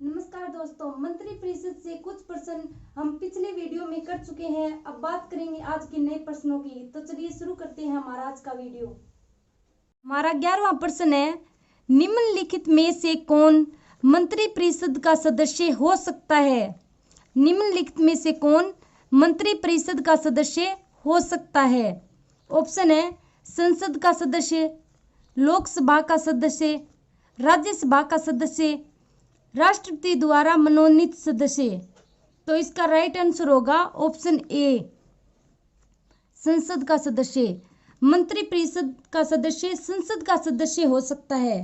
नमस्कार दोस्तों, मंत्री परिषद से कुछ प्रश्न हम पिछले वीडियो में कर चुके हैं। अब बात करेंगे आज के नए प्रश्नों की। तो चलिए शुरू करते हैं हमारा आज का वीडियो। हमारा 11वां प्रश्न है, निम्नलिखित में से कौन मंत्री परिषद का सदस्य हो सकता है? निम्नलिखित में से कौन मंत्री परिषद का सदस्य हो सकता है? ऑप्शन है संसद का सदस्य, लोकसभा का सदस्य, राज्यसभा का सदस्य, राष्ट्रपति द्वारा मनोनीत सदस्य। तो इसका राइट आंसर होगा ऑप्शन ए, संसद का सदस्य। मंत्री परिषद का सदस्य संसद का सदस्य हो सकता है।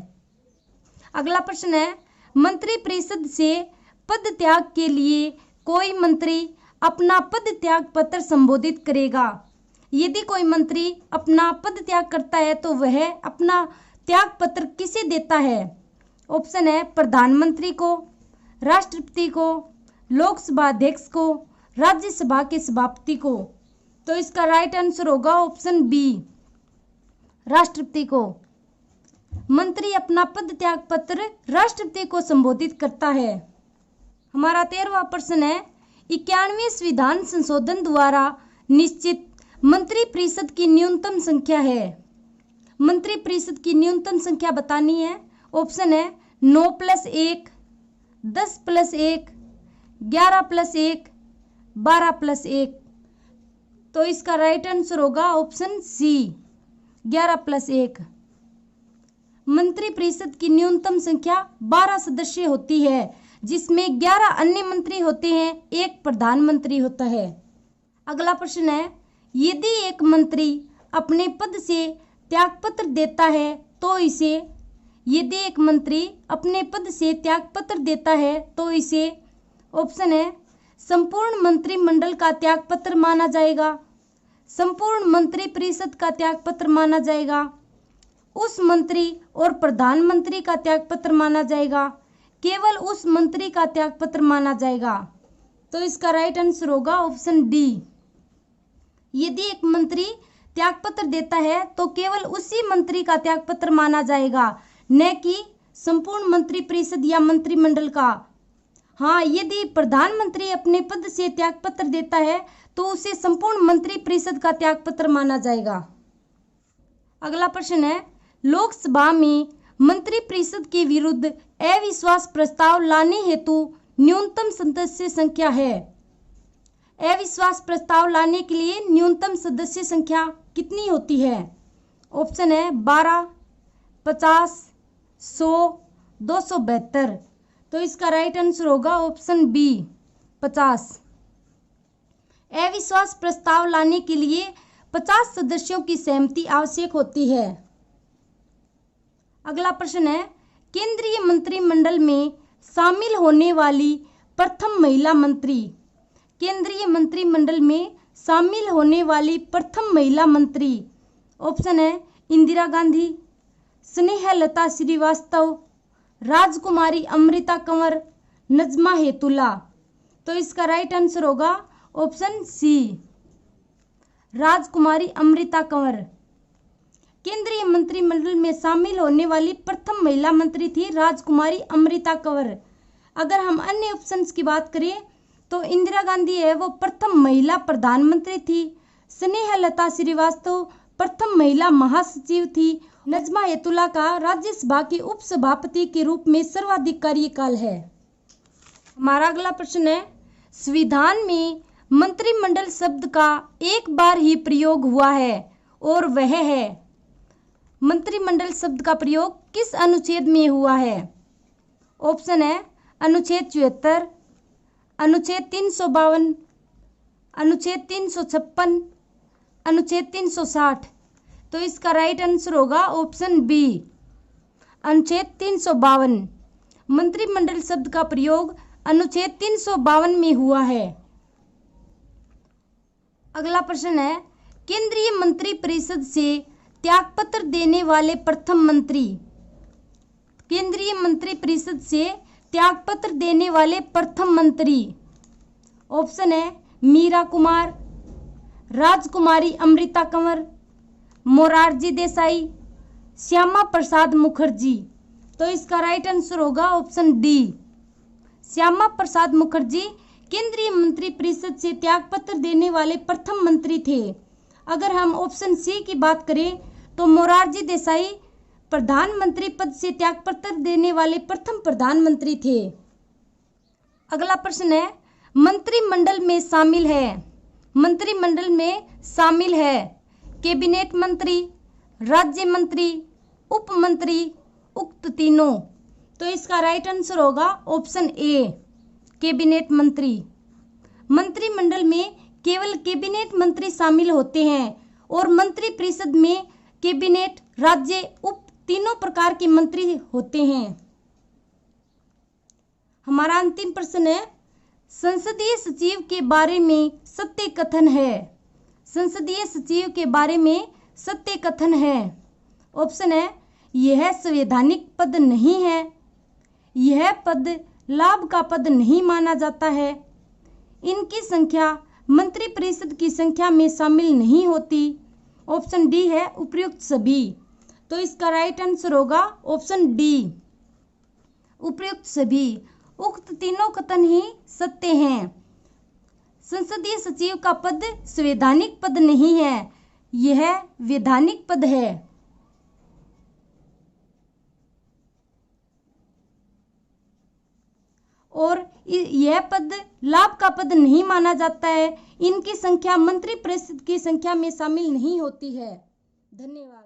अगला प्रश्न है, मंत्री परिषद से पद त्याग के लिए कोई मंत्री अपना पद त्याग पत्र संबोधित करेगा। यदि कोई मंत्री अपना पद त्याग करता है तो वह अपना त्याग पत्र किसे देता है? ऑप्शन है प्रधानमंत्री को, राष्ट्रपति को, लोकसभा अध्यक्ष को, राज्यसभा के सभापति को। तो इसका राइट आंसर होगा ऑप्शन बी, राष्ट्रपति को। मंत्री अपना पद त्याग पत्र राष्ट्रपति को संबोधित करता है। हमारा 13वां प्रश्न है, 91वें संविधान संशोधन द्वारा निश्चित मंत्री परिषद की न्यूनतम संख्या है। मंत्री परिषद की न्यूनतम संख्या बतानी है। ऑप्शन है 9+1, 10+1, 11+1, 12+1। तो इसका राइट आंसर होगा ऑप्शन सी, 11+1। मंत्री परिषद की न्यूनतम संख्या 12 सदस्य होती है, जिसमें 11 अन्य मंत्री होते हैं, एक प्रधानमंत्री होता है। अगला प्रश्न है, यदि एक मंत्री अपने पद से त्यागपत्र देता है तो इसे यदि एक मंत्री अपने पद से त्यागपत्र देता है तो इसे ऑप्शन है संपूर्ण मंत्रिमंडल का त्यागपत्र माना जाएगा, संपूर्ण मंत्री परिषद का त्यागपत्र माना जाएगा, उस मंत्री और प्रधानमंत्री का त्यागपत्र माना जाएगा, केवल उस मंत्री का त्यागपत्र माना जाएगा। तो इसका राइट आंसर होगा ऑप्शन डी। यदि एक मंत्री त्यागपत्र देता है तो केवल उसी मंत्री का त्यागपत्र माना जाएगा, न कि संपूर्ण मंत्री परिषद या मंत्रिमंडल का। हाँ, यदि प्रधानमंत्री अपने पद से त्यागपत्र देता है तो उसे संपूर्ण मंत्री परिषद का त्यागपत्र माना जाएगा। अगला प्रश्न है, लोकसभा में मंत्री परिषद के विरुद्ध अविश्वास प्रस्ताव लाने हेतु न्यूनतम सदस्य संख्या है। अविश्वास प्रस्ताव लाने के लिए न्यूनतम सदस्य संख्या कितनी होती है? ऑप्शन है 12, 50, 100, 272। तो इसका राइट आंसर होगा ऑप्शन बी, 50। अविश्वास प्रस्ताव लाने के लिए 50 सदस्यों की सहमति आवश्यक होती है। अगला प्रश्न है, केंद्रीय मंत्रिमंडल में शामिल होने वाली प्रथम महिला मंत्री। केंद्रीय मंत्रिमंडल में शामिल होने वाली प्रथम महिला मंत्री। ऑप्शन है इंदिरा गांधी, स्नेहलता श्रीवास्तव, राजकुमारी अमृता कंवर, नजमा हेतुल्ला। तो इसका राइट आंसर होगा ऑप्शन सी, राजकुमारी अमृता कंवर। केंद्रीय मंत्रिमंडल में शामिल होने वाली प्रथम महिला मंत्री थी राजकुमारी अमृता कंवर। अगर हम अन्य ऑप्शंस की बात करें तो इंदिरा गांधी है वो प्रथम महिला प्रधानमंत्री थी, स्नेहलता श्रीवास्तव प्रथम महिला महासचिव थी, नजमा हेतुल्ला का राज्यसभा के उपसभापति के रूप में सर्वाधिक कार्यकाल है। हमारा अगला प्रश्न है, संविधान में मंत्रिमंडल शब्द का एक बार ही प्रयोग हुआ है और वह है। मंत्रिमंडल शब्द का प्रयोग किस अनुच्छेद में हुआ है? ऑप्शन है अनुच्छेद 74, अनुच्छेद 352, अनुच्छेद 356, अनुच्छेद 360। तो इसका राइट आंसर होगा ऑप्शन बी, अनुच्छेद 352। मंत्रिमंडल शब्द का प्रयोग अनुच्छेद 352 में हुआ है। अगला प्रश्न है, केंद्रीय मंत्री परिषद से त्यागपत्र देने वाले प्रथम मंत्री। केंद्रीय मंत्री परिषद से त्यागपत्र देने वाले प्रथम मंत्री। ऑप्शन है मीरा कुमार, राजकुमारी अमृता कंवर, मोरारजी देसाई, श्यामा प्रसाद मुखर्जी। तो इसका राइट आंसर होगा ऑप्शन डी, श्यामा प्रसाद मुखर्जी केंद्रीय मंत्री परिषद से त्यागपत्र देने वाले प्रथम मंत्री थे। अगर हम ऑप्शन सी की बात करें तो मोरारजी देसाई प्रधानमंत्री पद से त्यागपत्र देने वाले प्रथम प्रधानमंत्री थे। अगला प्रश्न है, मंत्रिमंडल में शामिल है, मंत्रिमंडल में शामिल है कैबिनेट मंत्री, राज्य मंत्री, उप मंत्री, उक्त तीनों। तो इसका राइट आंसर होगा ऑप्शन ए, कैबिनेट मंत्री। मंत्रिमंडल में केवल कैबिनेट मंत्री शामिल होते हैं और मंत्री परिषद में कैबिनेट, राज्य, उप तीनों प्रकार के मंत्री होते हैं। हमारा अंतिम प्रश्न है, संसदीय सचिव के बारे में सत्य कथन है, संसदीय सचिव के बारे में सत्य कथन है। ऑप्शन है, यह संवैधानिक पद नहीं है, यह पद लाभ का पद नहीं माना जाता है, इनकी संख्या मंत्रिपरिषद की संख्या में शामिल नहीं होती। ऑप्शन डी है उपयुक्त सभी। तो इसका राइट आंसर होगा ऑप्शन डी, उपयुक्त सभी। उक्त तीनों कथन ही सत्य हैं। संसदीय सचिव का पद संवैधानिक पद नहीं है, यह वैधानिक पद है। और यह पद लाभ का पद नहीं माना जाता है, इनकी संख्या मंत्रिपरिषद की संख्या में शामिल नहीं होती है। धन्यवाद।